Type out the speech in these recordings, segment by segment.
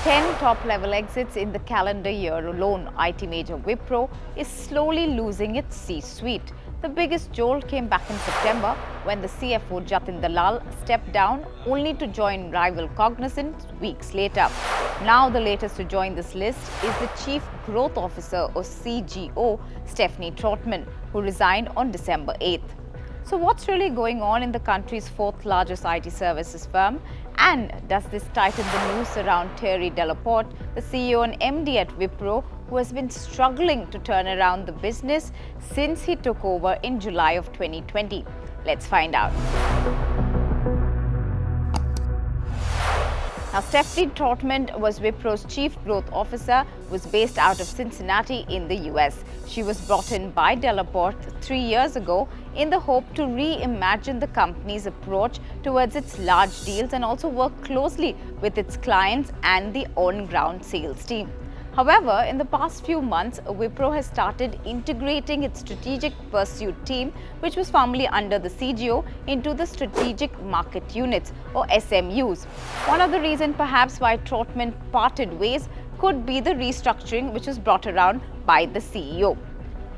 10 top-level exits in the calendar year alone, IT major Wipro is slowly losing its C-suite. The biggest jolt came back in September when the CFO Jatin Dalal stepped down only to join rival Cognizant weeks later. Now the latest to join this list is the Chief Growth Officer or CGO Stephanie Trautman, who resigned on December 8th. So what's really going on in the country's fourth largest IT services firm? And does this tighten the noose around Thierry Delaporte, the CEO and MD at Wipro, who has been struggling to turn around the business since he took over in July of 2020? Let's find out. Now, Stephanie Trautman was Wipro's Chief Growth Officer, was based out of Cincinnati in the US. She was brought in by Delaporte 3 years ago in the hope to reimagine the company's approach towards its large deals and also work closely with its clients and the on-ground sales team. However, in the past few months, Wipro has started integrating its strategic pursuit team, which was formerly under the CGO, into the strategic market units or SMUs. One of the reasons perhaps why Trautman parted ways could be the restructuring which was brought around by the CEO.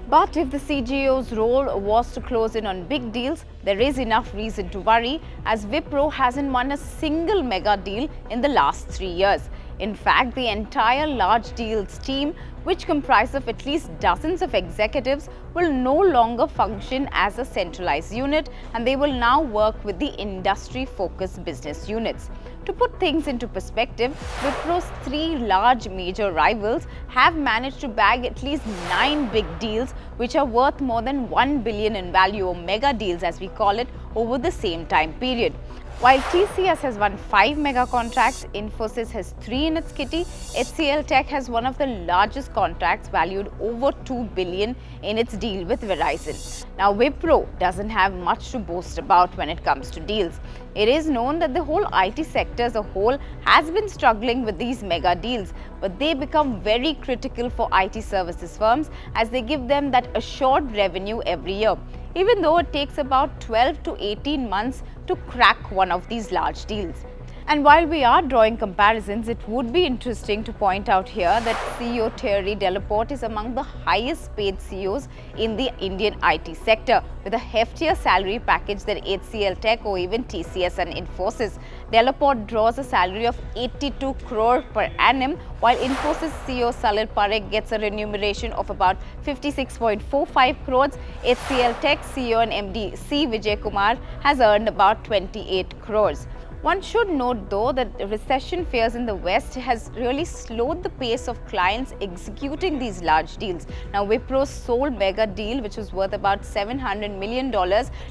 But if the CGO's role was to close in on big deals, there is enough reason to worry, as Wipro hasn't won a single mega deal in the last 3 years. In fact, the entire large deals team, which comprises of at least dozens of executives, will no longer function as a centralized unit, and they will now work with the industry-focused business units. To put things into perspective, Wipro's 3 large major rivals have managed to bag at least 9 big deals, which are worth more than 1 billion in value, or mega deals as we call it, over the same time period. While TCS has won 5 mega contracts, Infosys has 3 in its kitty, HCL has one of the largest contracts valued over 2 billion in its deal with Verizon. Now, Wipro doesn't have much to boast about when it comes to deals. It is known that the whole IT sector as a whole has been struggling with these mega deals, but they become very critical for IT services firms as they give them that assured revenue every year, even though it takes about 12 to 18 months to crack one of these large deals. And while we are drawing comparisons, it would be interesting to point out here that CEO Thierry Delaporte is among the highest paid CEOs in the Indian IT sector, with a heftier salary package than HCL or even TCS and Infosys. Delaporte draws a salary of 82 crore per annum, while Infosys CEO Salil Parekh gets a remuneration of about 56.45 crores. HCL CEO and MD C. Vijay Kumar has earned about 28 crores. One should note though that recession fears in the West has really slowed the pace of clients executing these large deals. Now, Wipro's sole mega deal, which was worth about $700 million,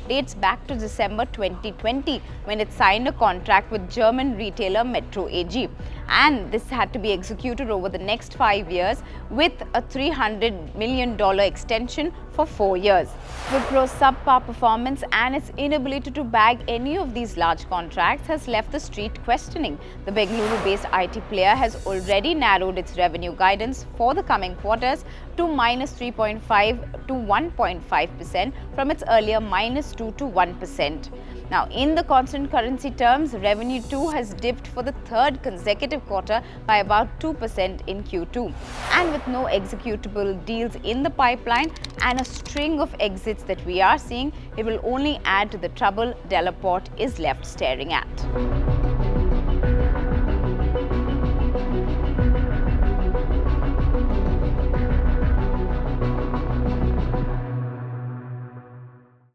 dates back to December 2020 when it signed a contract with German retailer Metro AG. And this had to be executed over the next 5 years with a $300 million extension for 4 years. Wipro's subpar performance and its inability to bag any of these large contracts has left the street questioning. The Bengaluru-based IT player has already narrowed its revenue guidance for the coming quarters to -3.5 to 1.5% from its earlier -2 to 1%. Now, in the constant currency terms, revenue too has dipped for the 3rd consecutive quarter by about 2% in Q2. And with no executable deals in the pipeline and a string of exits that we are seeing, it will only add to the trouble Delaporte is left staring at.